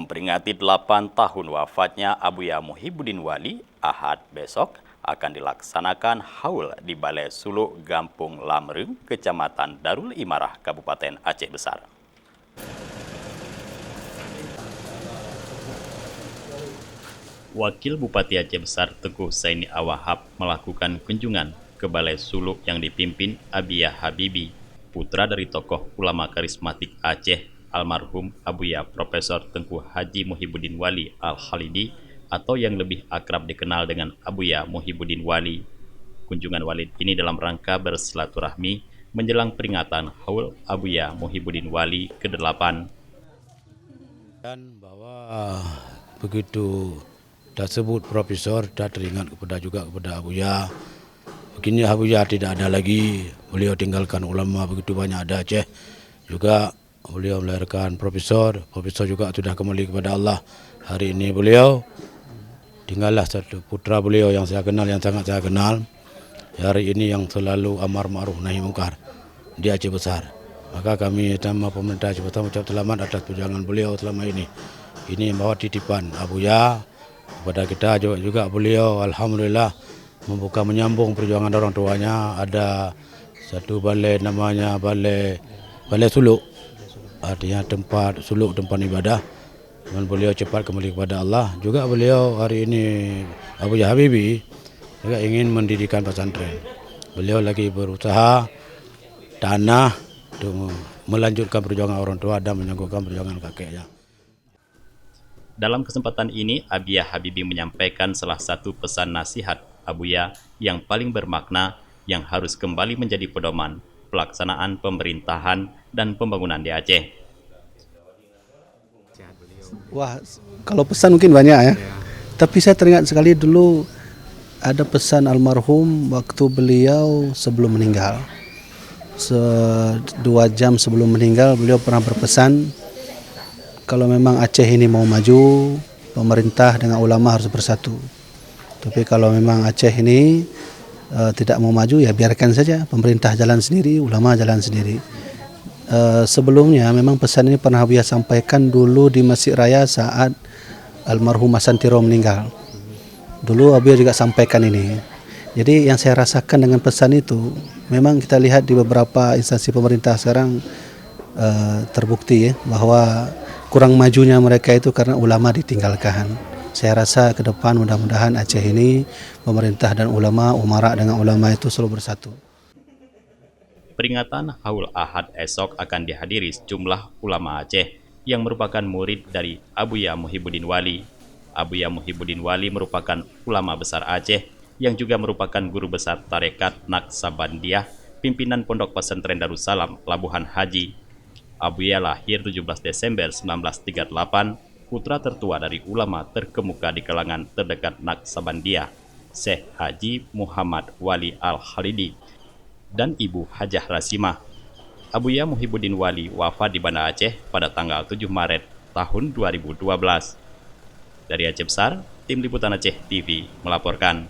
memperingati 8 tahun wafatnya Abuya Muhibbuddin Wali, Ahad besok akan dilaksanakan haul di Balai Suluk Gampung Lamreng, Kecamatan Darul Imarah, Kabupaten Aceh Besar. Wakil Bupati Aceh Besar Teguh Zaini Awahab melakukan kunjungan ke Balai Suluk yang dipimpin Abiya Habibi, putra dari tokoh ulama karismatik Aceh, almarhum Abuya Profesor Tengku Haji Muhibbuddin Wali Al-Khalidi atau yang lebih akrab dikenal dengan Abuya Muhibbuddin Wali. Kunjungan Walid ini dalam rangka bersilaturahmi menjelang peringatan haul Abuya Muhibbuddin Wali ke-8. Dan bahwa begitu dah sebut profesor, dah teringat kepada Abuya. Begini Abuya tidak ada lagi, beliau tinggalkan ulama begitu banyak ada Aceh. Juga beliau melahirkan profesor juga sudah kembali kepada Allah. Hari ini beliau tinggallah satu putra beliau yang saya kenal, yang sangat saya kenal. Hari ini yang selalu amar ma'ruf nahi mungkar di Aceh Besar. Maka kami sama pemerintah Aceh Besar mengucap selamat atas perjuangan beliau selama ini. Ini membawa titipan Abuya kepada kita juga beliau alhamdulillah membuka menyambung perjuangan orang tuanya. Ada satu balai namanya balai suluk, artinya tempat suluk, tempat ibadah. Dan beliau cepat kembali kepada Allah. Juga beliau hari ini Abuya Habibi juga ingin mendirikan pesantren. Beliau lagi berusaha tanah untuk melanjutkan perjuangan orang tua dan menyangguhkan perjuangan kakeknya. Dalam kesempatan ini, Abiya Habibi menyampaikan salah satu pesan nasihat Abuya yang paling bermakna yang harus kembali menjadi pedoman pelaksanaan pemerintahan dan pembangunan di Aceh. Wah, kalau pesan mungkin banyak ya. Tapi saya teringat sekali dulu ada pesan almarhum waktu beliau sebelum meninggal. 2 jam sebelum meninggal beliau pernah berpesan, kalau memang Aceh ini mau maju, pemerintah dengan ulama harus bersatu. Tapi kalau memang Aceh ini tidak mau maju, ya biarkan saja, pemerintah jalan sendiri, ulama jalan sendiri. Sebelumnya memang pesan ini pernah Abuya sampaikan dulu di Masjid Raya saat almarhum Hasan Tiro meninggal. Dulu Abuya juga sampaikan ini. Jadi yang saya rasakan dengan pesan itu, memang kita lihat di beberapa instansi pemerintah sekarang terbukti ya, bahwa kurang majunya mereka itu karena ulama ditinggalkan. Saya rasa ke depan mudah-mudahan Aceh ini, pemerintah dan ulama, umara dengan ulama itu selalu bersatu. Peringatan haul Ahad esok akan dihadiri sejumlah ulama Aceh yang merupakan murid dari Abuya Muhibbuddin Wali. Abuya Muhibbuddin Wali merupakan ulama besar Aceh yang juga merupakan guru besar tarekat Naqsabandiyah, pimpinan Pondok Pesantren Darussalam, Labuhan Haji. Abuya lahir 17 Desember 1938, putra tertua dari ulama terkemuka di kalangan terdekat Naqsabandiyah, Syekh Haji Muhammad Wali Al-Khalidi, dan Ibu Hajah Rasimah. Abuya Muhibbuddin Wali wafat di Banda Aceh pada tanggal 7 Maret tahun 2012. Dari Aceh Besar, Tim Liputan Aceh TV melaporkan.